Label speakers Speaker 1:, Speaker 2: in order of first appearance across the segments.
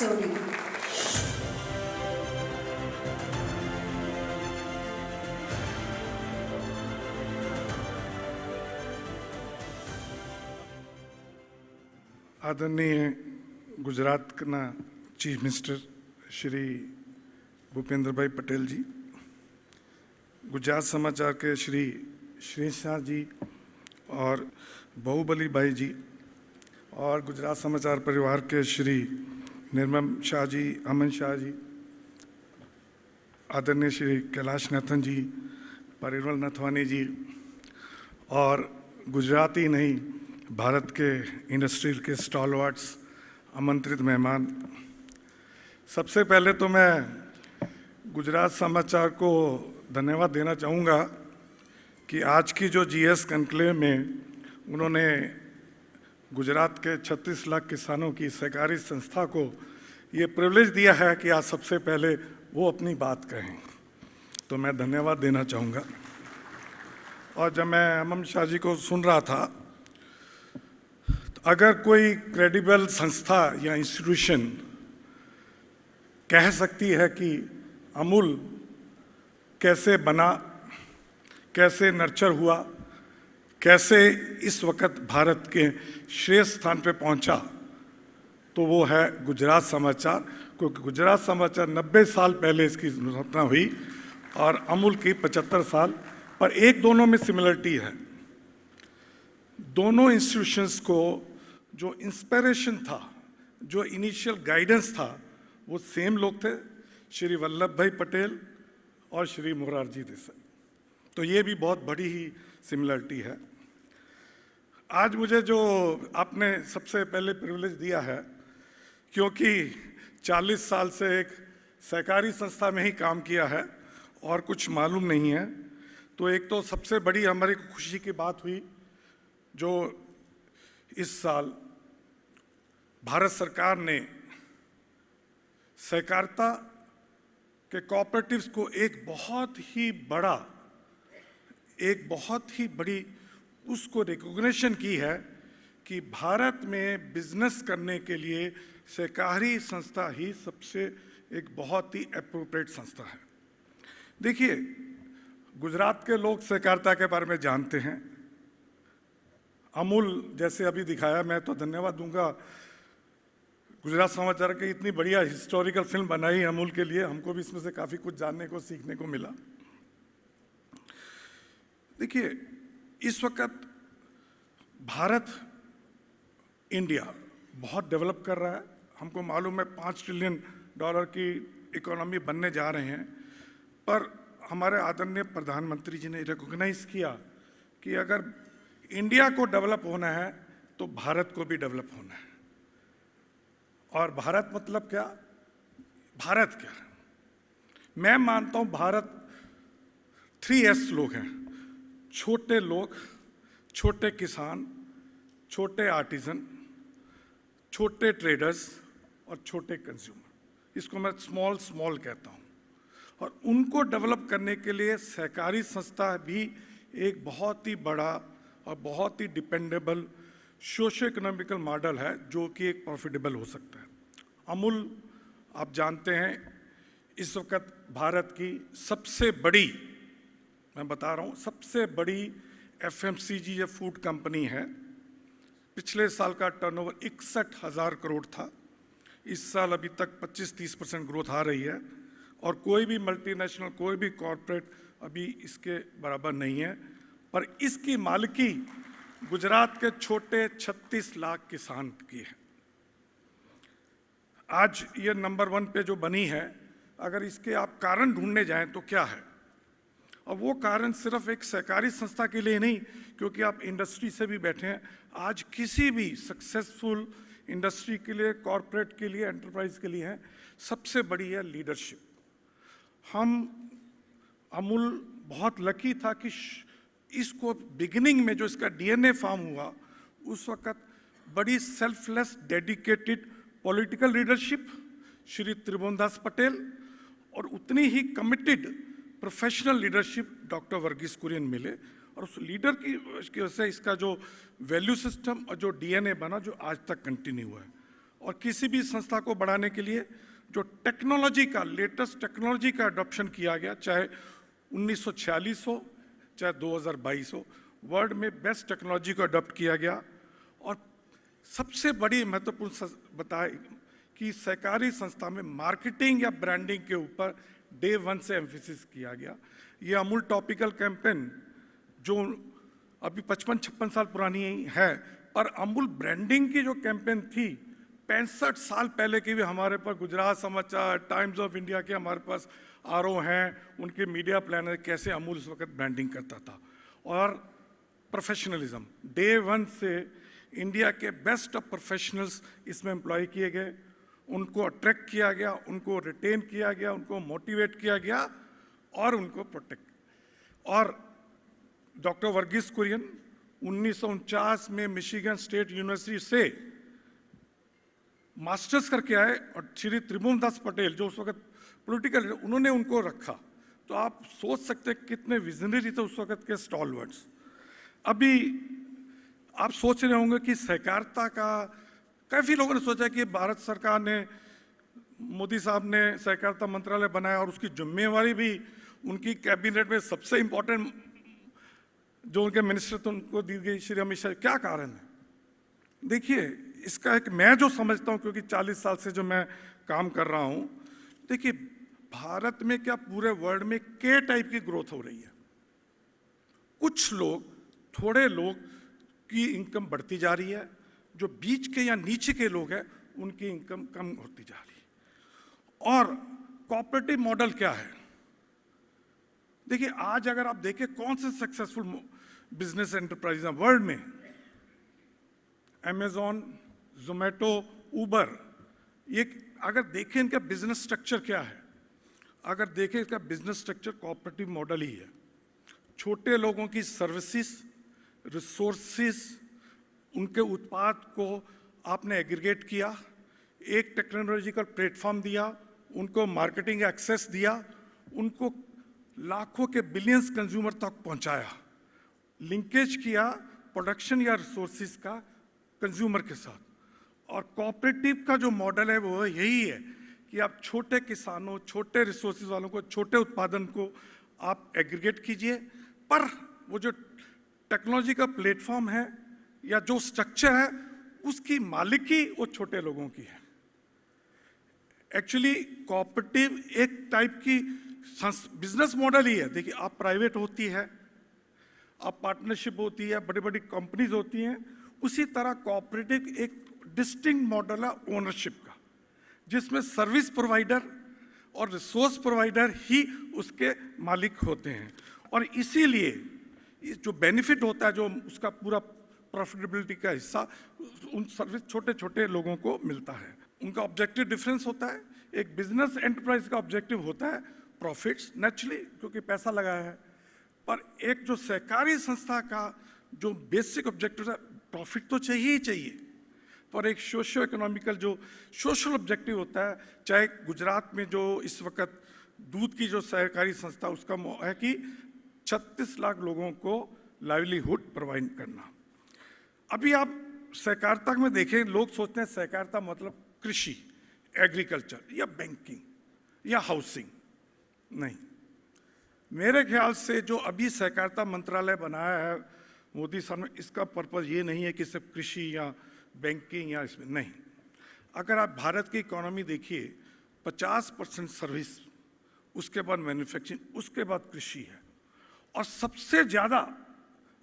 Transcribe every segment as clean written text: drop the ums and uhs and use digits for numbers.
Speaker 1: सोनी।
Speaker 2: आदरणीय गुजरातना chief minister Shri Bhupendra भाई पटेल जी, गुजरात समाचार के श्री शाह जी और बाहुबली भाई जी, और गुजरात समाचार परिवार के श्री निर्मम शाह जी, अमन शाह जी, आदरणीय श्री कैलाश नाथन जी, परिमल नथवानी जी, और गुजराती नहीं भारत के इंडस्ट्री के स्टॉलवर्ड्स, आमंत्रित मेहमान, सबसे पहले तो मैं गुजरात समाचार को धन्यवाद देना चाहूँगा कि आज की जो जीएस कॉन्क्लेव में उन्होंने गुजरात के 36 लाख किसानों की सहकारी संस्था को ये प्रिविलेज दिया है कि आज सबसे पहले वो अपनी बात कहें, तो मैं धन्यवाद देना चाहूँगा। और जब मैं अमन शाह जी को सुन रहा था, अगर कोई क्रेडिबल संस्था या इंस्टीट्यूशन कह सकती है कि अमूल कैसे बना, कैसे नर्चर हुआ, कैसे इस वक्त भारत के श्रेष्ठ स्थान पे पहुंचा, तो वो है गुजरात समाचार, क्योंकि गुजरात समाचार 90 साल पहले इसकी स्थापना हुई और अमूल की 75 साल, पर एक दोनों में सिमिलरिटी है। दोनों इंस्टीट्यूशंस को जो इंस्पिरेशन था, जो इनिशियल गाइडेंस था, वो सेम लोग थे, श्री वल्लभ भाई पटेल और श्री मोरारजी देसाई। तो ये भी बहुत बड़ी ही सिमिलरिटी है। आज मुझे जो आपने सबसे पहले प्रिविलेज दिया है, क्योंकि 40 साल से एक सहकारी संस्था में ही काम किया है और कुछ मालूम नहीं है, तो एक तो सबसे बड़ी हमारी खुशी की बात हुई जो इस साल भारत सरकार ने सहकारिता के कोऑपरेटिव्स को एक बहुत ही बड़ी उसको रिकॉग्निशन की है कि भारत में बिजनेस करने के लिए सहकारी संस्था ही सबसे एक बहुत ही एप्रोप्रिएट संस्था है। देखिए, गुजरात के लोग सहकारिता के बारे में जानते हैं। अमूल जैसे अभी दिखाया, मैं तो धन्यवाद दूंगा गुजरात समाचार की, इतनी बढ़िया हिस्टोरिकल फिल्म बनाई अमूल के लिए, हमको भी इसमें से काफ़ी कुछ जानने को सीखने को मिला। देखिए, इस वक्त भारत, इंडिया बहुत डेवलप कर रहा है। हमको मालूम है $5 ट्रिलियन की इकोनॉमी बनने जा रहे हैं, पर हमारे आदरणीय प्रधानमंत्री जी ने रिकॉग्नाइज किया कि अगर इंडिया को डेवलप होना है तो भारत को भी डेवलप होना है। और भारत मतलब क्या? भारत क्या है? मैं मानता हूं भारत 3S लोग हैं: छोटे लोग, छोटे किसान, छोटे आर्टिजन, छोटे ट्रेडर्स और छोटे कंज्यूमर। इसको मैं स्मॉल कहता हूं। और उनको डेवलप करने के लिए सहकारी संस्था भी एक बहुत ही बड़ा और बहुत ही डिपेंडेबल सोशो इकोनॉमिकल मॉडल है, जो कि एक प्रॉफिटेबल हो सकता है। अमूल, आप जानते हैं, इस वक्त भारत की सबसे बड़ी, मैं बता रहा हूँ, सबसे बड़ी FMCG या फूड कंपनी है। पिछले साल का टर्नओवर 61,000 करोड़ था। इस साल अभी तक 25-30% ग्रोथ आ रही है, और कोई भी मल्टीनेशनल, कोई भी कॉरपोरेट अभी इसके बराबर नहीं है। पर इसकी मालिकी गुजरात के छोटे 36 लाख किसान की है। आज ये नंबर 1 पे जो बनी है, अगर इसके आप कारण ढूंढने जाएं तो क्या है? और वो कारण सिर्फ एक सहकारी संस्था के लिए नहीं, क्योंकि आप इंडस्ट्री से भी बैठे हैं। आज किसी भी सक्सेसफुल इंडस्ट्री के लिए, कॉरपोरेट के लिए, एंटरप्राइज के लिए है, सबसे बड़ी है लीडरशिप। अमूल बहुत लकी था कि इसको बिगिनिंग में जो इसका DNA फॉर्म हुआ, उस वक्त बड़ी selfless, dedicated political leadership Shri Tribhuvandas Patel और उतनी ही committed professional leadership doctor Verghese Kurien मिले, और उस लीडर की वजह से इसका जो वैल्यू सिस्टम और जो DNA बना, जो आज तक कंटिन्यू है। और किसी भी संस्था को बढ़ाने के लिए जो टेक्नोलॉजी का, लेटेस्ट टेक्नोलॉजी का अडॉप्शन किया गया, चाहे 1946 हो चाहे 2022 हो, वर्ल्ड में बेस्ट टेक्नोलॉजी को अडॉप्ट किया गया। और सबसे बड़ी महत्वपूर्ण बताए कि सहकारी संस्था में मार्केटिंग या ब्रांडिंग के ऊपर डे 1 से एम्फेसिस किया गया। ये अमूल टॉपिकल कैंपेन जो अभी 55-56 साल पुरानी है, पर अमूल ब्रांडिंग की जो कैंपेन थी 65 साल पहले की भी हमारे पास गुजरात समाचार, टाइम्स ऑफ इंडिया के हमारे पास आरओ हैं, उनके मीडिया प्लानर कैसे अमूल उस वक्त ब्रांडिंग करता था। और प्रोफेशनलिज्म, डे 1 से इंडिया के बेस्ट ऑफ प्रोफेशनल्स इसमें एम्प्लॉय किए गए, उनको अट्रैक्ट किया गया, उनको रिटेन किया गया, उनको मोटिवेट किया गया और उनको प्रोटेक्ट। और डॉक्टर वर्गीस कुरियन 1949 में मिशिगन स्टेट यूनिवर्सिटी से मास्टर्स करके आए, और श्री त्रिभुवन दास पटेल जो उस वक्त पॉलिटिकल, उन्होंने उनको रखा। तो आप सोच सकते कितने विजनरी थे उस वक्त के स्टॉलवर्ड्स। अभी आप सोच रहे होंगे कि सहकारिता का, काफ़ी लोगों ने सोचा कि भारत सरकार ने, मोदी साहब ने सहकारिता मंत्रालय बनाया और उसकी जिम्मेवारी भी उनकी कैबिनेट में सबसे इम्पोर्टेंट जो उनके मिनिस्टर थे उनको दी गई, श्री अमित शाह। क्या कारण है? देखिए, इसका एक मैं जो समझता हूँ, क्योंकि 40 साल से जो मैं काम कर रहा हूँ, देखिए भारत में क्या पूरे वर्ल्ड में के टाइप की ग्रोथ हो रही है। कुछ लोग, थोड़े लोग की इनकम बढ़ती जा रही है, जो बीच के या नीचे के लोग हैं उनकी इनकम कम होती जा रही है। और कोऑपरेटिव मॉडल क्या है? देखिए, आज अगर आप देखें कौन से सक्सेसफुल बिजनेस एंटरप्राइज हैं वर्ल्ड में, अमेजॉन, जोमेटो, उबर, ये अगर देखें इनका बिजनेस स्ट्रक्चर क्या है, अगर देखें इसका बिजनेस स्ट्रक्चर कोऑपरेटिव मॉडल ही है। छोटे लोगों की सर्विसेज, रिसोर्सेज, उनके उत्पाद को आपने एग्रीगेट किया, एक टेक्नोलॉजिकल प्लेटफॉर्म दिया, उनको मार्केटिंग एक्सेस दिया, उनको लाखों के बिलियंस कंज्यूमर तक पहुंचाया, लिंकेज किया प्रोडक्शन या रिसोर्सेज का कंज्यूमर के साथ। और कोऑपरेटिव का जो मॉडल है वो यही है कि आप छोटे किसानों, छोटे रिसोर्सेज वालों को, छोटे उत्पादन को आप एग्रीगेट कीजिए, पर वो जो टेक्नोलॉजी का प्लेटफॉर्म है या जो स्ट्रक्चर है उसकी मालिकी वो छोटे लोगों की है। एक्चुअली कोऑपरेटिव एक टाइप की बिजनेस मॉडल ही है। देखिए, आप प्राइवेट होती है, आप पार्टनरशिप होती है, बड़ी बड़ी कंपनीज होती हैं, उसी तरह कोऑपरेटिव एक डिस्टिंक्ट मॉडल है ओनरशिप का, जिसमें सर्विस प्रोवाइडर और रिसोर्स प्रोवाइडर ही उसके मालिक होते हैं। और इसीलिए जो बेनिफिट होता है, जो उसका पूरा प्रॉफिटेबिलिटी का हिस्सा उन सर्विस छोटे छोटे लोगों को मिलता है। उनका ऑब्जेक्टिव डिफरेंस होता है। एक बिजनेस एंटरप्राइज का ऑब्जेक्टिव होता है प्रॉफिट्स, नेचुरली, क्योंकि पैसा लगाया है। पर एक जो सहकारी संस्था का जो बेसिक ऑब्जेक्टिव है, प्रॉफिट तो चाहिए ही चाहिए, पर एक सोशियो इकोनॉमिकल जो सोशल ऑब्जेक्टिव होता है, चाहे गुजरात में जो इस वक्त दूध की जो सहकारी संस्था, उसका है कि 36 लाख लोगों को लाइवलीहुड प्रोवाइड करना। अभी आप सहकारिता में देखें, लोग सोचते हैं सहकारिता मतलब कृषि, एग्रीकल्चर या बैंकिंग या हाउसिंग। नहीं, मेरे ख्याल से जो अभी सहकारिता मंत्रालय बनाया है मोदी साहब ने, इसका पर्पज ये नहीं है कि सिर्फ कृषि या बैंकिंग या इसमें नहीं। अगर आप भारत की इकोनॉमी देखिए, 50% सर्विस, उसके बाद मैन्युफैक्चरिंग, उसके बाद कृषि है। और सबसे ज़्यादा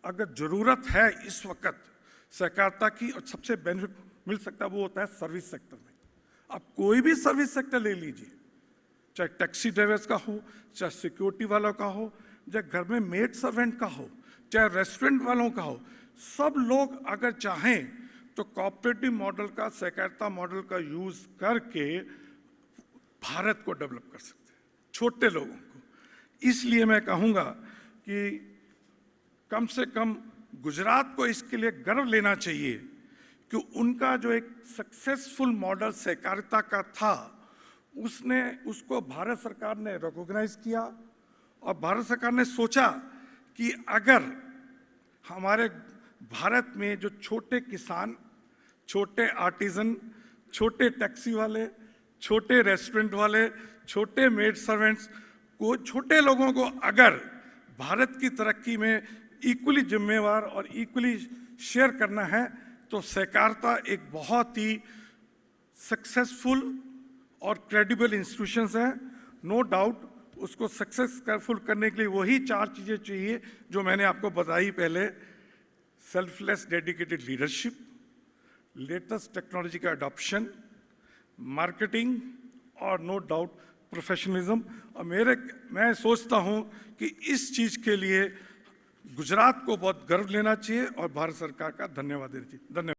Speaker 2: अगर ज़रूरत है इस वक्त सहकारिता की और सबसे बेनिफिट मिल सकता है, वो होता है सर्विस सेक्टर में। आप कोई भी सर्विस सेक्टर ले लीजिए, चाहे टैक्सी ड्राइवर्स का हो, चाहे सिक्योरिटी वालों का हो, चाहे घर में मेड सर्वेंट का हो, चाहे रेस्टोरेंट वालों का हो, सब लोग अगर चाहें तो कोऑपरेटिव मॉडल का, सहकारिता मॉडल का यूज करके भारत को डेवलप कर सकते हैं, छोटे लोगों को। इसलिए मैं कहूँगा कि कम से कम गुजरात को इसके लिए गर्व लेना चाहिए कि उनका जो एक सक्सेसफुल मॉडल सहकारिता का था, उसको भारत सरकार ने रिकॉग्नाइज किया। और भारत सरकार ने सोचा कि अगर हमारे भारत में जो छोटे किसान, छोटे आर्टिजन, छोटे टैक्सी वाले, छोटे रेस्टोरेंट वाले, छोटे मेड सर्वेंट्स को, छोटे लोगों को अगर भारत की तरक्की में इक्वली जिम्मेवार और इक्वली शेयर करना है तो सहकारिता एक बहुत ही सक्सेसफुल और क्रेडिबल इंस्टीट्यूशंस है। नो डाउट उसको सक्सेसफुल करने के लिए वही 4 चीज़ें चाहिए जो मैंने आपको बताई पहले। Selfless dedicated leadership, latest technology का अडॉप्शन, मार्केटिंग और नो डाउट प्रोफेशनलिज्म। और मैं सोचता हूं कि इस चीज़ के लिए गुजरात को बहुत गर्व लेना चाहिए और भारत सरकार का धन्यवाद देना चाहिए। धन्यवाद।